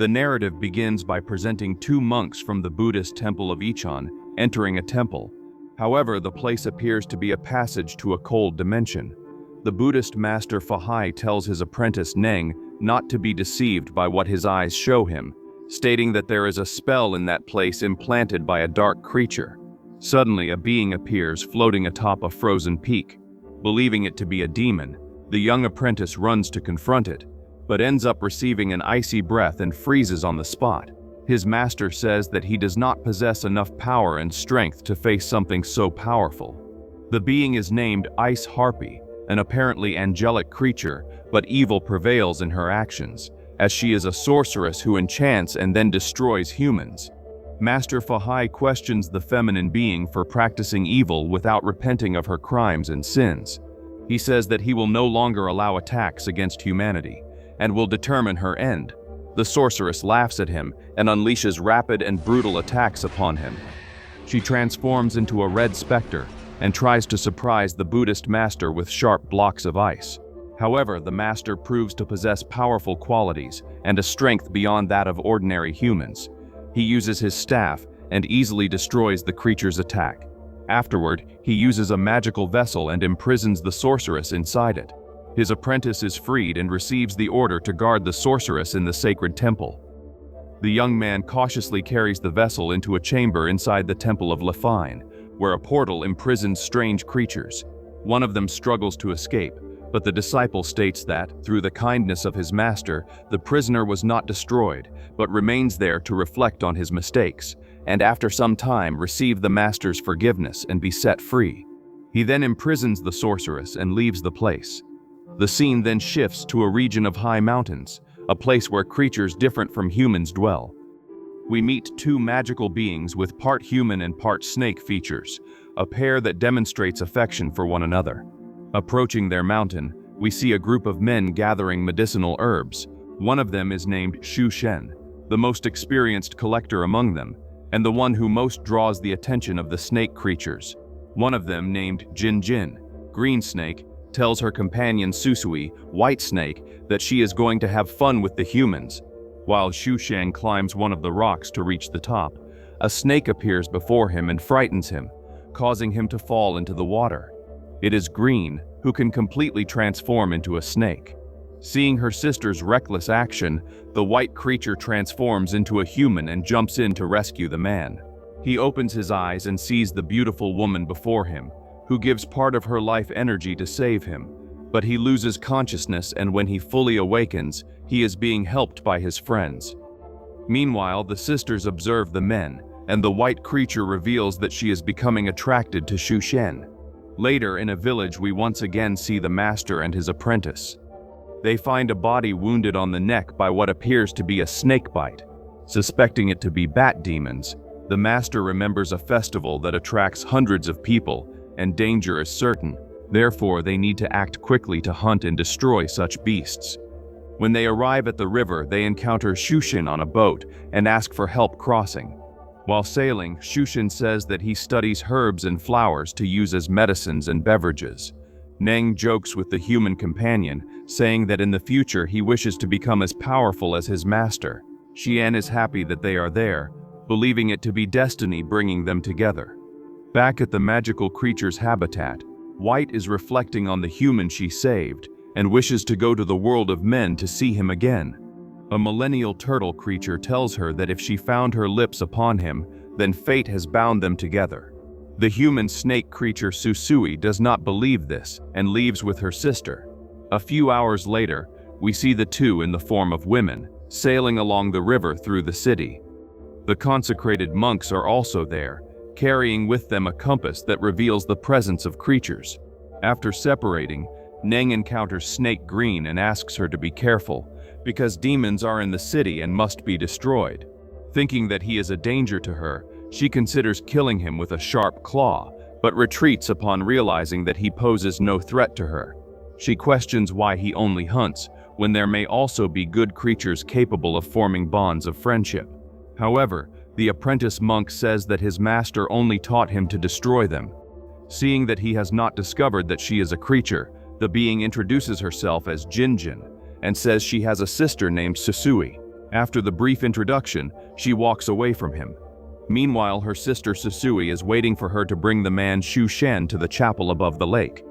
The narrative begins by presenting two monks from the Buddhist temple of Ichan entering a temple. However, the place appears to be a passage to a cold dimension. The Buddhist Master Fahai tells his apprentice Neng not to be deceived by what his eyes show him, stating that there is a spell in that place implanted by a dark creature. Suddenly, a being appears floating atop a frozen peak. Believing it to be a demon, the young apprentice runs to confront it, but ends up receiving an icy breath and freezes on the spot. His master says that he does not possess enough power and strength to face something so powerful. The being is named Ice Harpy, an apparently angelic creature, but evil prevails in her actions, as she is a sorceress who enchants and then destroys humans. Master Fahai questions the feminine being for practicing evil without repenting of her crimes and sins. He says that he will no longer allow attacks against humanity, and will determine her end. The sorceress laughs at him and unleashes rapid and brutal attacks upon him. She transforms into a red specter and tries to surprise the Buddhist master with sharp blocks of ice. However, the master proves to possess powerful qualities and a strength beyond that of ordinary humans. He uses his staff and easily destroys the creature's attack. Afterward, he uses a magical vessel and imprisons the sorceress inside it. His apprentice is freed and receives the order to guard the sorceress in the sacred temple. The young man cautiously carries the vessel into a chamber inside the temple of Lafine, where a portal imprisons strange creatures. One of them struggles to escape, but the disciple states that, through the kindness of his master, the prisoner was not destroyed, but remains there to reflect on his mistakes, and after some time receive the master's forgiveness and be set free. He then imprisons the sorceress and leaves the place. The scene then shifts to a region of high mountains, a place where creatures different from humans dwell. We meet two magical beings with part human and part snake features, a pair that demonstrates affection for one another. Approaching their mountain, we see a group of men gathering medicinal herbs. One of them is named Shu Shen, the most experienced collector among them, and the one who most draws the attention of the snake creatures. One of them, named Jin Jin, green snake, tells her companion Susui, white snake, that she is going to have fun with the humans. While Shu Shen climbs one of the rocks to reach the top, a snake appears before him and frightens him, causing him to fall into the water. It is Green, who can completely transform into a snake. Seeing her sister's reckless action, the white creature transforms into a human and jumps in to rescue the man. He opens his eyes and sees the beautiful woman before him, who gives part of her life energy to save him. But he loses consciousness, and when he fully awakens, he is being helped by his friends. Meanwhile, the sisters observe the men, and the white creature reveals that she is becoming attracted to Shu Shen. Later, in a village, we once again see the master and his apprentice. They find a body wounded on the neck by what appears to be a snake bite. Suspecting it to be bat demons, the master remembers a festival that attracts hundreds of people, and danger is certain. Therefore, they need to act quickly to hunt and destroy such beasts. When they arrive at the river, they encounter Shushin on a boat and ask for help crossing. While sailing, Shushin says that he studies herbs and flowers to use as medicines and beverages. Neng jokes with the human companion, saying that in the future he wishes to become as powerful as his master. Xian is happy that they are there, believing it to be destiny bringing them together. Back at the magical creature's habitat, White is reflecting on the human she saved and wishes to go to the world of men to see him again. A millennial turtle creature tells her that if she found her lips upon him, then fate has bound them together. The human snake creature Susui does not believe this and leaves with her sister. A few hours later, we see the two in the form of women, sailing along the river through the city. The consecrated monks are also there, carrying with them a compass that reveals the presence of creatures. After separating, Neng encounters Snake Green and asks her to be careful, because demons are in the city and must be destroyed. Thinking that he is a danger to her, she considers killing him with a sharp claw, but retreats upon realizing that he poses no threat to her. She questions why he only hunts, when there may also be good creatures capable of forming bonds of friendship. However, the apprentice monk says that his master only taught him to destroy them. Seeing that he has not discovered that she is a creature, the being introduces herself as Jinjin and says she has a sister named Susui. After the brief introduction, she walks away from him. Meanwhile, her sister Susui is waiting for her to bring the man Shu Shen to the chapel above the lake.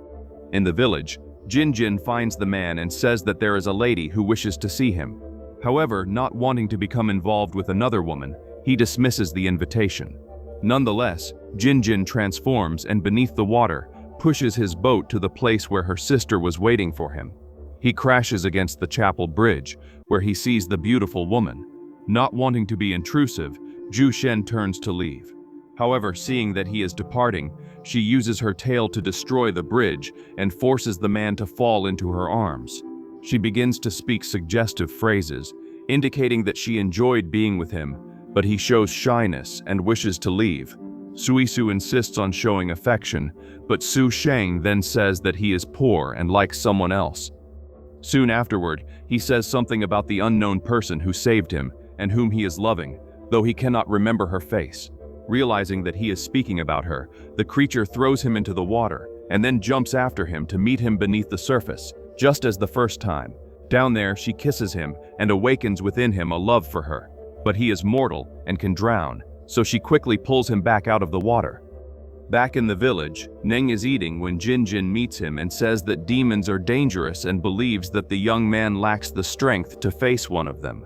In the village, Jin finds the man and says that there is a lady who wishes to see him. However, not wanting to become involved with another woman, he dismisses the invitation. Nonetheless, Jin transforms and beneath the water, pushes his boat to the place where her sister was waiting for him. He crashes against the chapel bridge, where he sees the beautiful woman. Not wanting to be intrusive, Zhu Shen turns to leave. However, seeing that he is departing, she uses her tail to destroy the bridge and forces the man to fall into her arms. She begins to speak suggestive phrases, indicating that she enjoyed being with him, but he shows shyness and wishes to leave. Suisu insists on showing affection, but Su Sheng then says that he is poor and likes someone else. Soon afterward, he says something about the unknown person who saved him and whom he is loving, though he cannot remember her face. Realizing that he is speaking about her, the creature throws him into the water and then jumps after him to meet him beneath the surface, just as the first time. Down there, she kisses him and awakens within him a love for her. But he is mortal and can drown, so she quickly pulls him back out of the water. Back in the village, Neng is eating when Jin meets him and says that demons are dangerous and believes that the young man lacks the strength to face one of them.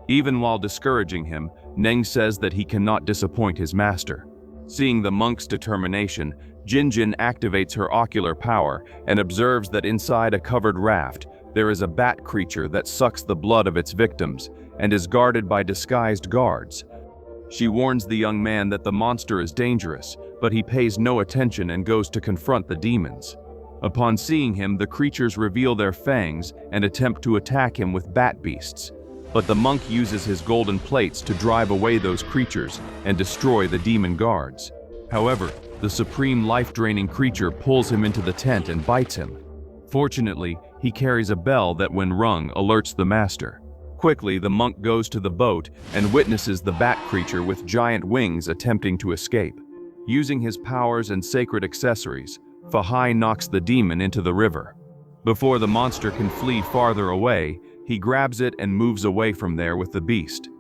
Even while discouraging him, Neng says that he cannot disappoint his master. Seeing the monk's determination, Jin activates her ocular power and observes that inside a covered raft, there is a bat creature that sucks the blood of its victims and is guarded by disguised guards. She warns the young man that the monster is dangerous, but he pays no attention and goes to confront the demons. Upon seeing him, the creatures reveal their fangs and attempt to attack him with bat beasts. But the monk uses his golden plates to drive away those creatures and destroy the demon guards. However, the supreme life-draining creature pulls him into the tent and bites him. Fortunately, he carries a bell that, when rung, alerts the master. Quickly, the monk goes to the boat and witnesses the bat creature with giant wings attempting to escape. Using his powers and sacred accessories, Fahai knocks the demon into the river. Before the monster can flee farther away, he grabs it and moves away from there with the beast.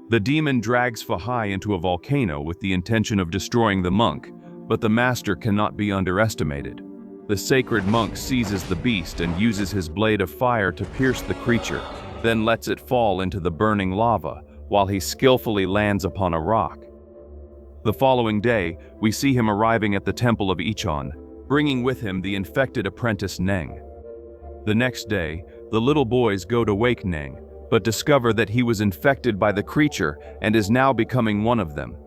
The demon drags Fahai into a volcano with the intention of destroying the monk, but the master cannot be underestimated. The sacred monk seizes the beast and uses his blade of fire to pierce the creature, then lets it fall into the burning lava, while he skillfully lands upon a rock. The following day, we see him arriving at the temple of Ichon, bringing with him the infected apprentice Neng. The next day, the little boys go to wake Neng, but discover that he was infected by the creature and is now becoming one of them.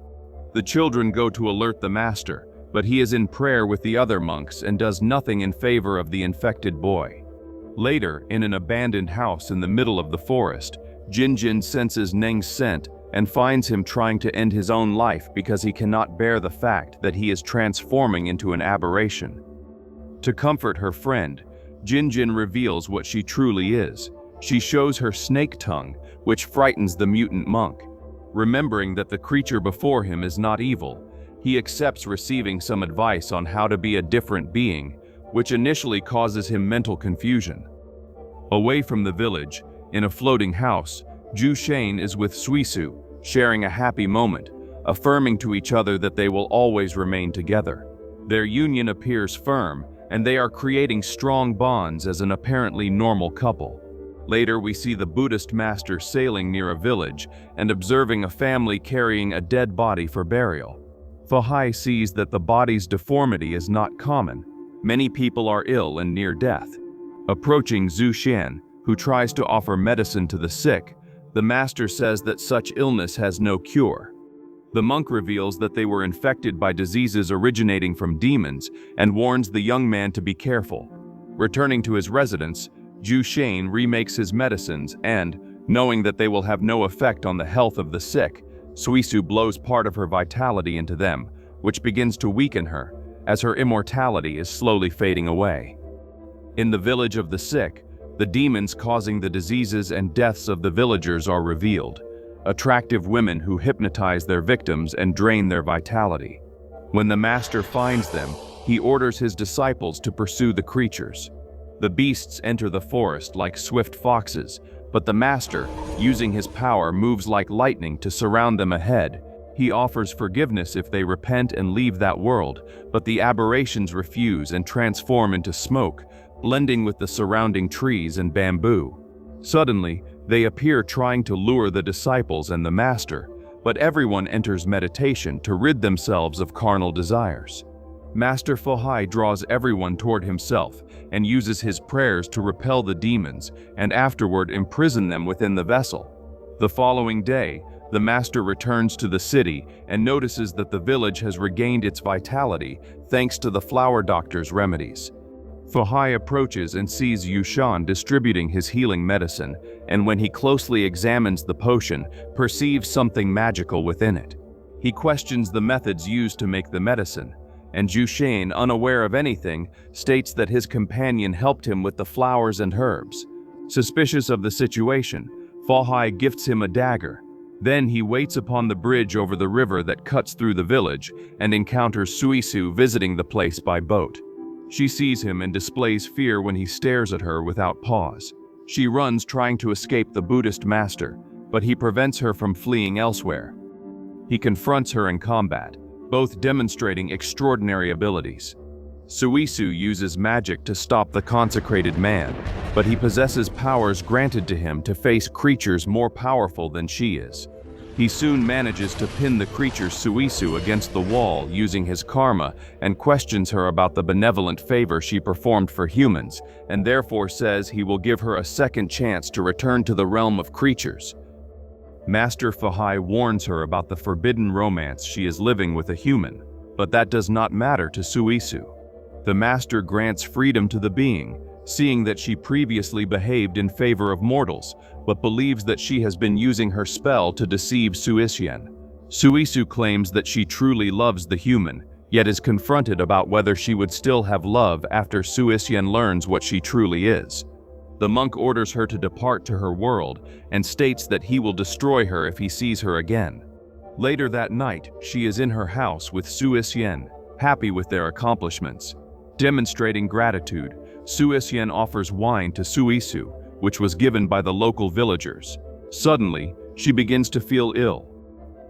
The children go to alert the master, but he is in prayer with the other monks and does nothing in favor of the infected boy. Later, in an abandoned house in the middle of the forest, Jin senses Neng's scent and finds him trying to end his own life because he cannot bear the fact that he is transforming into an aberration. To comfort her friend, Jin reveals what she truly is. She shows her snake tongue, which frightens the mutant monk. Remembering that the creature before him is not evil, he accepts receiving some advice on how to be a different being, which initially causes him mental confusion. Away from the village, in a floating house, Zhu Shen is with Suisu, sharing a happy moment, affirming to each other that they will always remain together. Their union appears firm, and they are creating strong bonds as an apparently normal couple. Later, we see the Buddhist master sailing near a village and observing a family carrying a dead body for burial. Fahai sees that the body's deformity is not common. Many people are ill and near death. Approaching Zhu Shen, who tries to offer medicine to the sick, the master says that such illness has no cure. The monk reveals that they were infected by diseases originating from demons and warns the young man to be careful. Returning to his residence, Zhu Shen remakes his medicines and, knowing that they will have no effect on the health of the sick, Suisu blows part of her vitality into them, which begins to weaken her, as her immortality is slowly fading away. In the village of the sick, the demons causing the diseases and deaths of the villagers are revealed. Attractive women who hypnotize their victims and drain their vitality. When the master finds them, he orders his disciples to pursue the creatures. The beasts enter the forest like swift foxes, but the master, using his power, moves like lightning to surround them ahead. He offers forgiveness if they repent and leave that world, but the aberrations refuse and transform into smoke, blending with the surrounding trees and bamboo. Suddenly, they appear trying to lure the disciples and the master, but everyone enters meditation to rid themselves of carnal desires. Master Fahai draws everyone toward himself and uses his prayers to repel the demons and afterward imprison them within the vessel. The following day, the master returns to the city and notices that the village has regained its vitality thanks to the flower doctor's remedies. Fahai approaches and sees Yushan distributing his healing medicine, and when he closely examines the potion, perceives something magical within it. He questions the methods used to make the medicine, and Yushan, unaware of anything, states that his companion helped him with the flowers and herbs. Suspicious of the situation, Fahai gifts him a dagger. Then he waits upon the bridge over the river that cuts through the village and encounters Suisu visiting the place by boat. She sees him and displays fear when he stares at her without pause. She runs trying to escape the Buddhist master, but he prevents her from fleeing elsewhere. He confronts her in combat, both demonstrating extraordinary abilities. Suisu uses magic to stop the consecrated man, but he possesses powers granted to him to face creatures more powerful than she is. He soon manages to pin the creature Suisu against the wall using his karma and questions her about the benevolent favor she performed for humans, and therefore says he will give her a second chance to return to the realm of creatures. Master Fahai warns her about the forbidden romance she is living with a human, but that does not matter to Suisu. The master grants freedom to the being, seeing that she previously behaved in favor of mortals, but believes that she has been using her spell to deceive Suisu. Suisu claims that she truly loves the human, yet is confronted about whether she would still have love after Suisu learns what she truly is. The monk orders her to depart to her world and states that he will destroy her if he sees her again. Later that night, she is in her house with Suisu, happy with their accomplishments. Demonstrating gratitude, Suisu offers wine to Suisu, which was given by the local villagers. Suddenly, she begins to feel ill.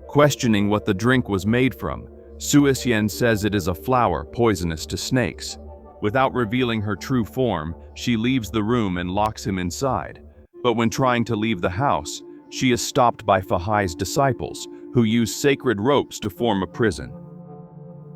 Questioning what the drink was made from, Suisu says it is a flower poisonous to snakes. Without revealing her true form, she leaves the room and locks him inside. But when trying to leave the house, she is stopped by Fahai's disciples, who use sacred ropes to form a prison.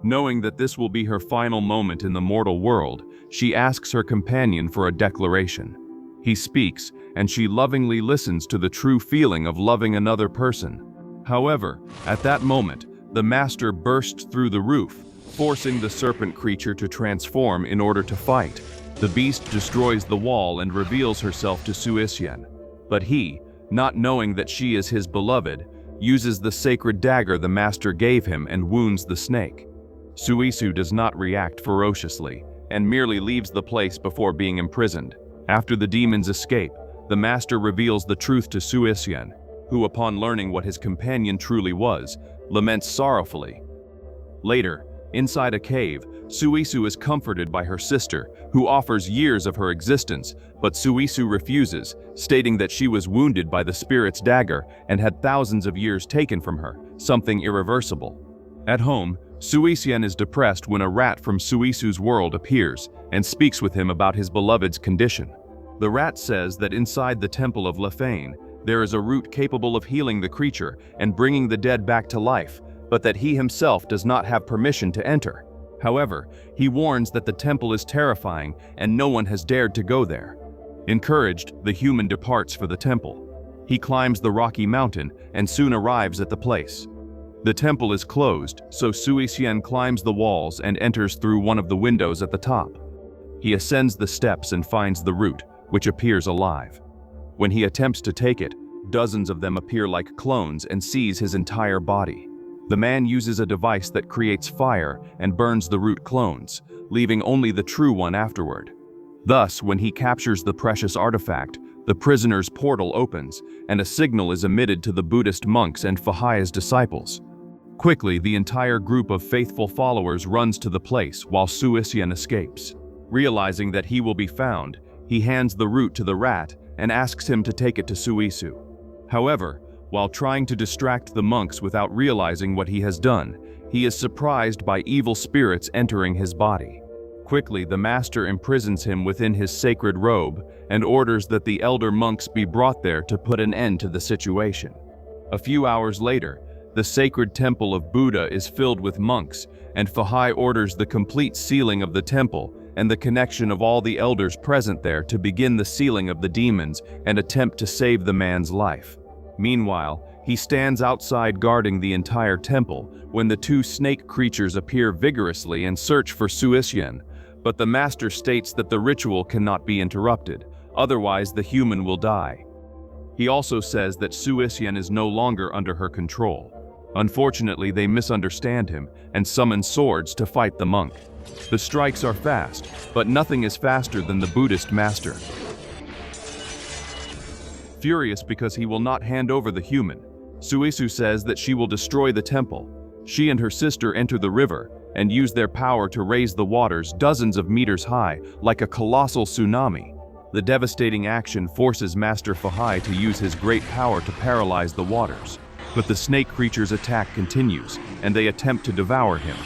Knowing that this will be her final moment in the mortal world, she asks her companion for a declaration. He speaks, and she lovingly listens to the true feeling of loving another person. However, at that moment, the master bursts through the roof, forcing the serpent creature to transform in order to fight. The beast destroys the wall and reveals herself to Suisu. But he, not knowing that she is his beloved, uses the sacred dagger the master gave him and wounds the snake. Suisu does not react ferociously, and merely leaves the place before being imprisoned. After the demons escape, the master reveals the truth to Suisu, who, upon learning what his companion truly was, laments sorrowfully. Later, inside a cave, Suisu is comforted by her sister, who offers years of her existence, but Suisu refuses, stating that she was wounded by the spirit's dagger and had thousands of years taken from her, something irreversible. At home, Suisu is depressed when a rat from Suisu's world appears and speaks with him about his beloved's condition. The rat says that inside the temple of Lefane, there is a root capable of healing the creature and bringing the dead back to life, but that he himself does not have permission to enter. However, he warns that the temple is terrifying and no one has dared to go there. Encouraged, the human departs for the temple. He climbs the rocky mountain and soon arrives at the place. The temple is closed, so Suisu climbs the walls and enters through one of the windows at the top. He ascends the steps and finds the root, which appears alive. When he attempts to take it, dozens of them appear like clones and seize his entire body. The man uses a device that creates fire and burns the root clones, leaving only the true one afterward. Thus, when he captures the precious artifact, the prisoner's portal opens, and a signal is emitted to the Buddhist monks and Fahai's disciples. Quickly, the entire group of faithful followers runs to the place while Suisu escapes. Realizing that he will be found, he hands the root to the rat and asks him to take it to Suisu. However, while trying to distract the monks without realizing what he has done, he is surprised by evil spirits entering his body. Quickly, the master imprisons him within his sacred robe and orders that the elder monks be brought there to put an end to the situation. A few hours later, the sacred temple of Buddha is filled with monks, and Fahai orders the complete sealing of the temple and the connection of all the elders present there to begin the sealing of the demons and attempt to save the man's life. Meanwhile, he stands outside guarding the entire temple when the two snake creatures appear vigorously and search for Suisyen, but the master states that the ritual cannot be interrupted, otherwise the human will die. He also says that Suisyen is no longer under her control. Unfortunately, they misunderstand him and summon swords to fight the monk. The strikes are fast, but nothing is faster than the Buddhist master. Furious because he will not hand over the human, Suisu says that she will destroy the temple. She and her sister enter the river and use their power to raise the waters dozens of meters high, like a colossal tsunami. The devastating action forces Master Fahai to use his great power to paralyze the waters. But the snake creature's attack continues, and they attempt to devour him.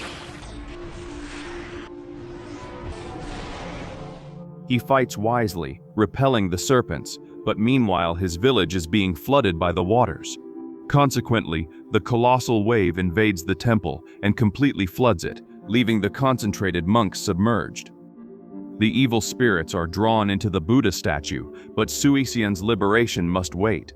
He fights wisely, repelling the serpents, but meanwhile his village is being flooded by the waters. Consequently, the colossal wave invades the temple and completely floods it, leaving the concentrated monks submerged. The evil spirits are drawn into the Buddha statue, but Suisyen's liberation must wait.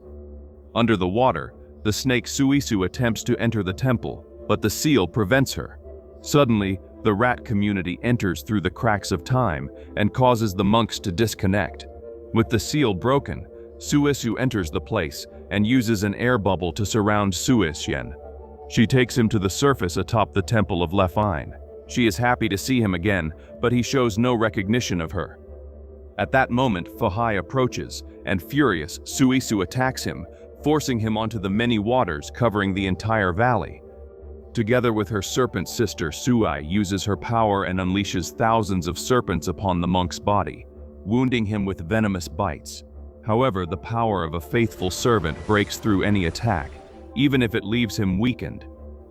Under the water, the snake Suisu attempts to enter the temple, but the seal prevents her. Suddenly, the rat community enters through the cracks of time and causes the monks to disconnect. With the seal broken, Suisu enters the place and uses an air bubble to surround Suisyen. She takes him to the surface atop the temple of Lefine. She is happy to see him again, but he shows no recognition of her. At that moment, Fahai approaches, and furious, Suisu attacks him, forcing him onto the many waters covering the entire valley. Together with her serpent sister, Suai uses her power and unleashes thousands of serpents upon the monk's body, wounding him with venomous bites. However, the power of a faithful servant breaks through any attack, even if it leaves him weakened.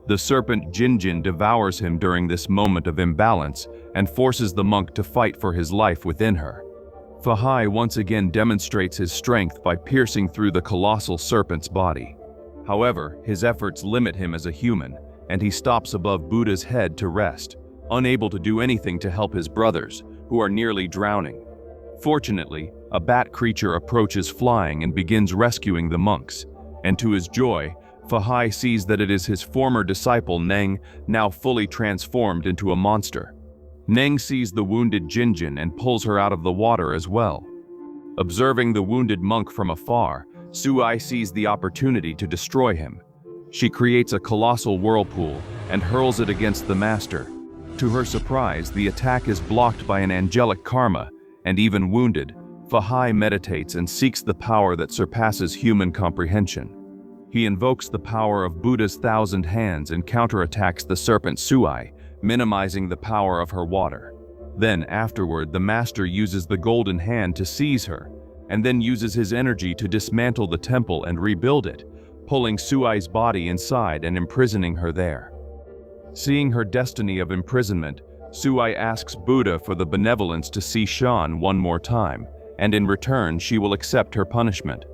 The serpent Jinjin devours him during this moment of imbalance and forces the monk to fight for his life within her. Fahai once again demonstrates his strength by piercing through the colossal serpent's body. However, his efforts limit him as a human, and he stops above Buddha's head to rest, unable to do anything to help his brothers, who are nearly drowning. Fortunately, a bat creature approaches flying and begins rescuing the monks, and to his joy, Fahai sees that it is his former disciple Neng, now fully transformed into a monster. Neng sees the wounded Jinjin and pulls her out of the water as well. Observing the wounded monk from afar, Suai sees the opportunity to destroy him. She creates a colossal whirlpool and hurls it against the master. To her surprise, the attack is blocked by an angelic karma, and even wounded, Fahai meditates and seeks the power that surpasses human comprehension. He invokes the power of Buddha's 1,000 hands and counterattacks the serpent Suai, minimizing the power of her water. Then, afterward, the master uses the golden hand to seize her, and then uses his energy to dismantle the temple and rebuild it, pulling Suai's body inside and imprisoning her there. Seeing her destiny of imprisonment, Suai asks Buddha for the benevolence to see Shan one more time, and in return she will accept her punishment.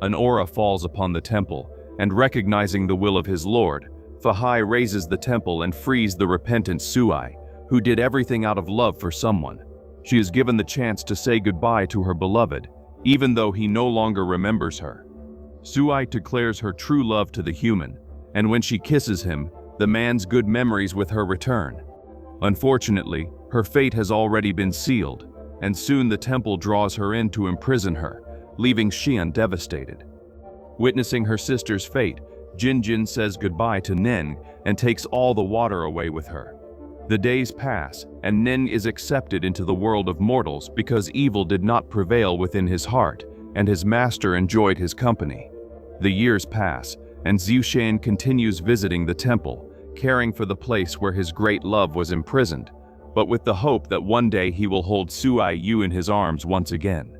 An aura falls upon the temple, and recognizing the will of his lord, Fahai raises the temple and frees the repentant Suai, who did everything out of love for someone. She is given the chance to say goodbye to her beloved, even though he no longer remembers her. Suai declares her true love to the human, and when she kisses him, the man's good memories with her return. Unfortunately, her fate has already been sealed, and soon the temple draws her in to imprison her, leaving Xian devastated. Witnessing her sister's fate, Jinjin says goodbye to Neng and takes all the water away with her. The days pass, and Neng is accepted into the world of mortals because evil did not prevail within his heart, and his master enjoyed his company. The years pass, and Xiushan continues visiting the temple, caring for the place where his great love was imprisoned, but with the hope that one day he will hold Suai Yu in his arms once again.